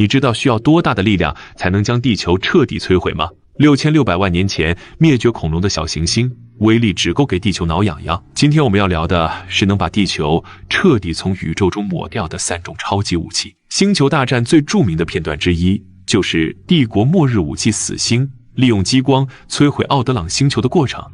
你知道需要多大的力量才能将地球彻底摧毁吗？6600万年前灭绝恐龙的小行星，威力只够给地球挠痒痒。今天我们要聊的是能把地球彻底从宇宙中抹掉的3种超级武器。星球大战最著名的片段之一，就是帝国末日武器死星利用激光摧毁奥德朗星球的过程。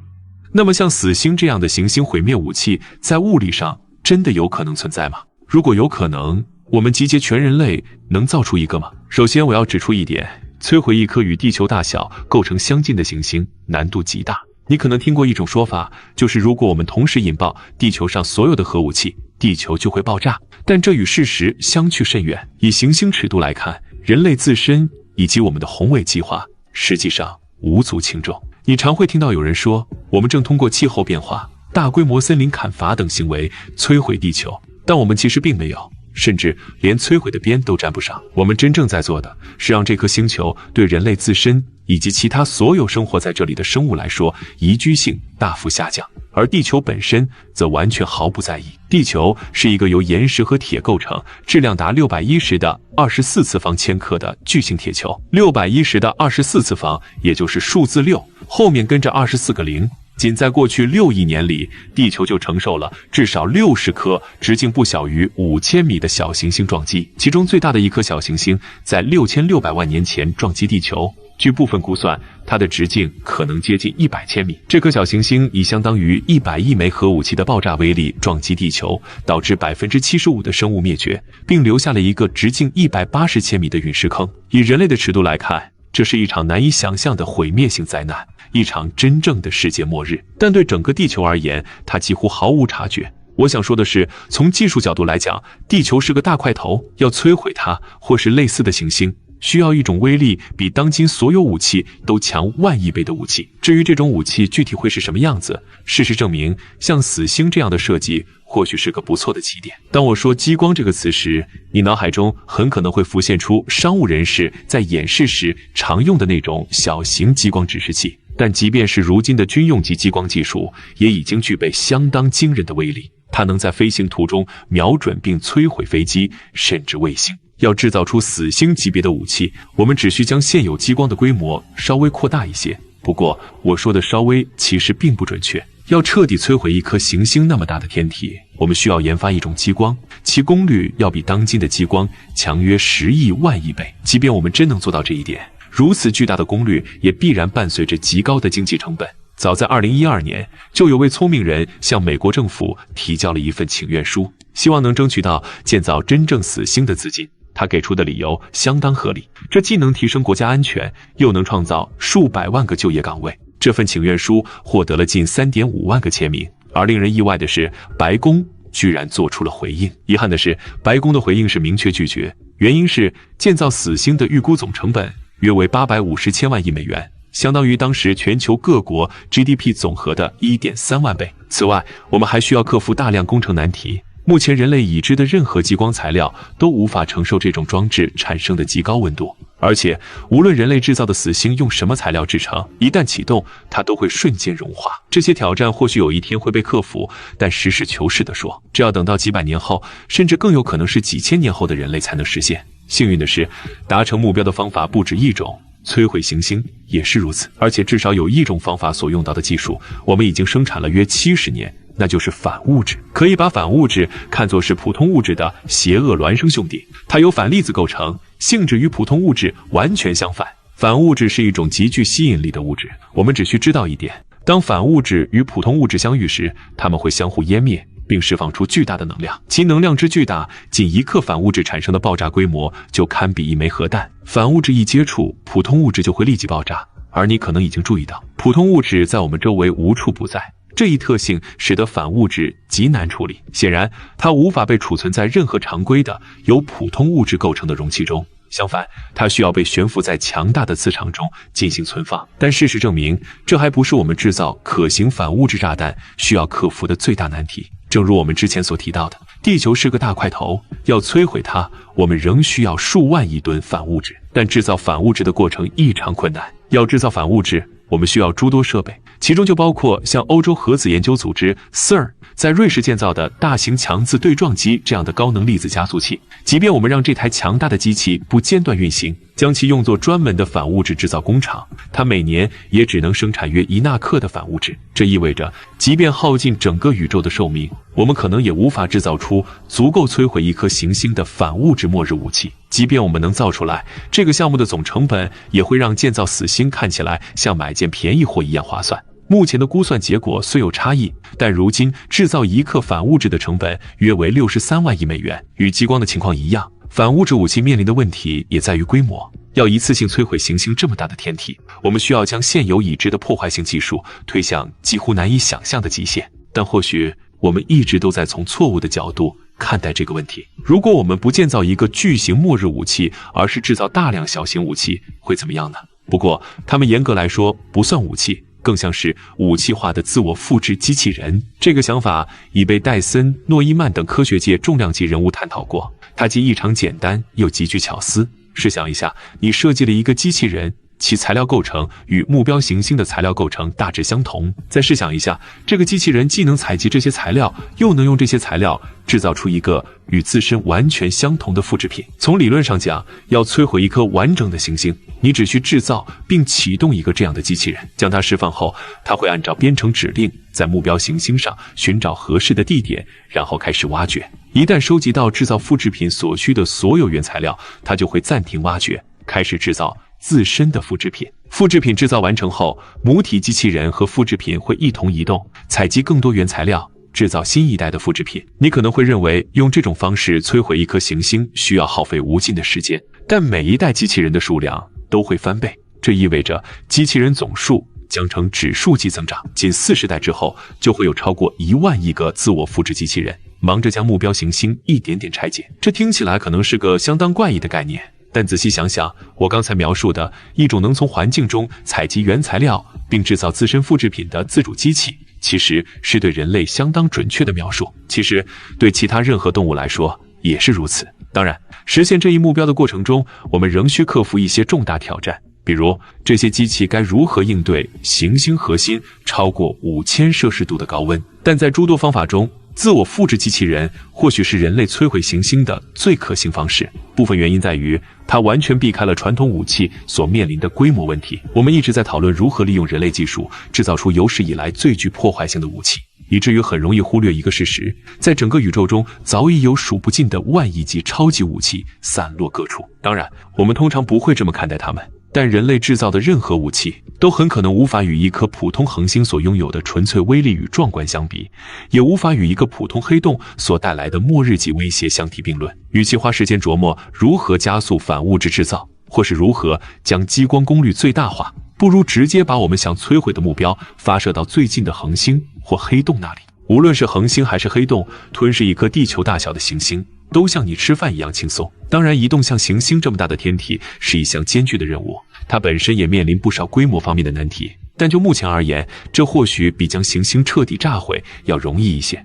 那么像死星这样的行星毁灭武器，在物理上真的有可能存在吗？如果有可能，我们集结全人类能造出一个吗？首先我要指出一点，摧毁一颗与地球大小构成相近的行星难度极大。你可能听过一种说法，就是如果我们同时引爆地球上所有的核武器，地球就会爆炸。但这与事实相去甚远。以行星尺度来看，人类自身以及我们的宏伟计划实际上无足轻重。你常会听到有人说，我们正通过气候变化、大规模森林砍伐等行为摧毁地球，但我们其实并没有，甚至连摧毁的边都沾不上。我们真正在做的是让这颗星球对人类自身以及其他所有生活在这里的生物来说宜居性大幅下降，而地球本身则完全毫不在意。地球是一个由岩石和铁构成，质量达610的24次方千克的巨型铁球。610的24次方，也就是数字6，后面跟着24个零。仅在过去6亿年里，地球就承受了至少60颗直径不小于5000米的小行星撞击，其中最大的一颗小行星在6600万年前撞击地球。据部分估算，它的直径可能接近100千米。这颗小行星以相当于100亿枚核武器的爆炸威力撞击地球，导致75%的生物灭绝，并留下了一个直径180千米的陨石坑。以人类的尺度来看，这是一场难以想象的毁灭性灾难，一场真正的世界末日。但对整个地球而言，它几乎毫无察觉。我想说的是，从技术角度来讲，地球是个大块头，要摧毁它或是类似的行星，需要一种威力比当今所有武器都强10000亿倍的武器。至于这种武器具体会是什么样子，事实证明，像死星这样的设计或许是个不错的起点。当我说激光这个词时，你脑海中很可能会浮现出商务人士在演示时常用的那种小型激光指示器。但即便是如今的军用级激光技术，也已经具备相当惊人的威力。它能在飞行途中瞄准并摧毁飞机，甚至卫星。要制造出死星级别的武器，我们只需将现有激光的规模稍微扩大一些。不过，我说的稍微其实并不准确。要彻底摧毁一颗行星那么大的天体，我们需要研发一种激光，其功率要比当今的激光强约10亿万亿倍。即便我们真能做到这一点，如此巨大的功率也必然伴随着极高的经济成本。早在2012年，就有位聪明人向美国政府提交了一份请愿书，希望能争取到建造真正死星的资金。他给出的理由相当合理，这既能提升国家安全，又能创造数百万个就业岗位。这份请愿书获得了近3.5万个签名，而令人意外的是，白宫居然做出了回应。遗憾的是，白宫的回应是明确拒绝，原因是建造死星的预估总成本约为850千万亿美元，相当于当时全球各国 GDP 总和的1.3万倍。此外，我们还需要克服大量工程难题。目前人类已知的任何激光材料都无法承受这种装置产生的极高温度，而且无论人类制造的死星用什么材料制成，一旦启动，它都会瞬间融化。这些挑战或许有一天会被克服，但实事求是地说，这要等到几百年后，甚至更有可能是几千年后的人类才能实现。幸运的是，达成目标的方法不止一种，摧毁行星也是如此，而且至少有一种方法所用到的技术，我们已经生产了约70年，那就是反物质。可以把反物质看作是普通物质的邪恶孪生兄弟，它由反粒子构成，性质与普通物质完全相反。反物质是一种极具吸引力的物质，我们只需知道一点，当反物质与普通物质相遇时，它们会相互湮灭，并释放出巨大的能量，其能量之巨大，仅1克反物质产生的爆炸规模就堪比1枚核弹。反物质一接触，普通物质就会立即爆炸，而你可能已经注意到，普通物质在我们周围无处不在。这一特性使得反物质极难处理，显然它无法被储存在任何常规的由普通物质构成的容器中，相反，它需要被悬浮在强大的磁场中进行存放。但事实证明，这还不是我们制造可行反物质炸弹需要克服的最大难题。正如我们之前所提到的，地球是个大块头，要摧毁它，我们仍需要数万亿吨反物质。但制造反物质的过程异常困难，要制造反物质，我们需要诸多设备，其中就包括像欧洲核子研究组织 CERN 在瑞士建造的大型强自对撞机这样的高能粒子加速器。即便我们让这台强大的机器不间断运行，将其用作专门的反物质制造工厂，它每年也只能生产约1纳克的反物质。这意味着，即便耗尽整个宇宙的寿命，我们可能也无法制造出足够摧毁一颗行星的反物质末日武器。即便我们能造出来，这个项目的总成本也会让建造死星看起来像买件便宜货一样划算。目前的估算结果虽有差异，但如今制造1克反物质的成本约为63万亿美元。与激光的情况一样，反物质武器面临的问题也在于规模。要一次性摧毁行星这么大的天体，我们需要将现有已知的破坏性技术推向几乎难以想象的极限。但或许我们一直都在从错误的角度看待这个问题。如果我们不建造一个巨型末日武器，而是制造大量小型武器，会怎么样呢？不过，它们严格来说不算武器，更像是武器化的自我复制机器人。这个想法已被戴森、诺伊曼等科学界重量级人物探讨过，它既异常简单又极具巧思。试想一下，你设计了一个机器人，其材料构成与目标行星的材料构成大致相同。再试想一下，这个机器人既能采集这些材料，又能用这些材料制造出一个与自身完全相同的复制品。从理论上讲，要摧毁一颗完整的行星，你只需制造并启动一个这样的机器人，将它释放后，它会按照编程指令在目标行星上寻找合适的地点，然后开始挖掘。一旦收集到制造复制品所需的所有原材料，它就会暂停挖掘，开始制造自身的复制品。复制品制造完成后，母体机器人和复制品会一同移动，采集更多原材料，制造新一代的复制品。你可能会认为用这种方式摧毁一颗行星需要耗费无尽的时间，但每一代机器人的数量都会翻倍，这意味着机器人总数将呈指数级增长。仅40代之后，就会有超过1万亿个自我复制机器人，忙着将目标行星一点点拆解。这听起来可能是个相当怪异的概念，但仔细想想，我刚才描述的一种能从环境中采集原材料并制造自身复制品的自主机器，其实是对人类相当准确的描述。其实对其他任何动物来说也是如此。当然，实现这一目标的过程中，我们仍需克服一些重大挑战，比如这些机器该如何应对行星核心超过5000摄氏度的高温。但在诸多方法中，自我复制机器人或许是人类摧毁行星的最可行方式。部分原因在于它完全避开了传统武器所面临的规模问题。我们一直在讨论如何利用人类技术制造出有史以来最具破坏性的武器，以至于很容易忽略一个事实：在整个宇宙中早已有数不尽的万亿级超级武器散落各处。当然，我们通常不会这么看待它们，但人类制造的任何武器都很可能无法与一颗普通恒星所拥有的纯粹威力与壮观相比，也无法与一个普通黑洞所带来的末日级威胁相提并论。与其花时间琢磨如何加速反物质制造，或是如何将激光功率最大化，不如直接把我们想摧毁的目标发射到最近的恒星或黑洞那里。无论是恒星还是黑洞，吞噬一颗地球大小的行星都像你吃饭一样轻松。当然，移动像行星这么大的天体是一项艰巨的任务，它本身也面临不少规模方面的难题。但就目前而言，这或许比将行星彻底炸毁要容易一些。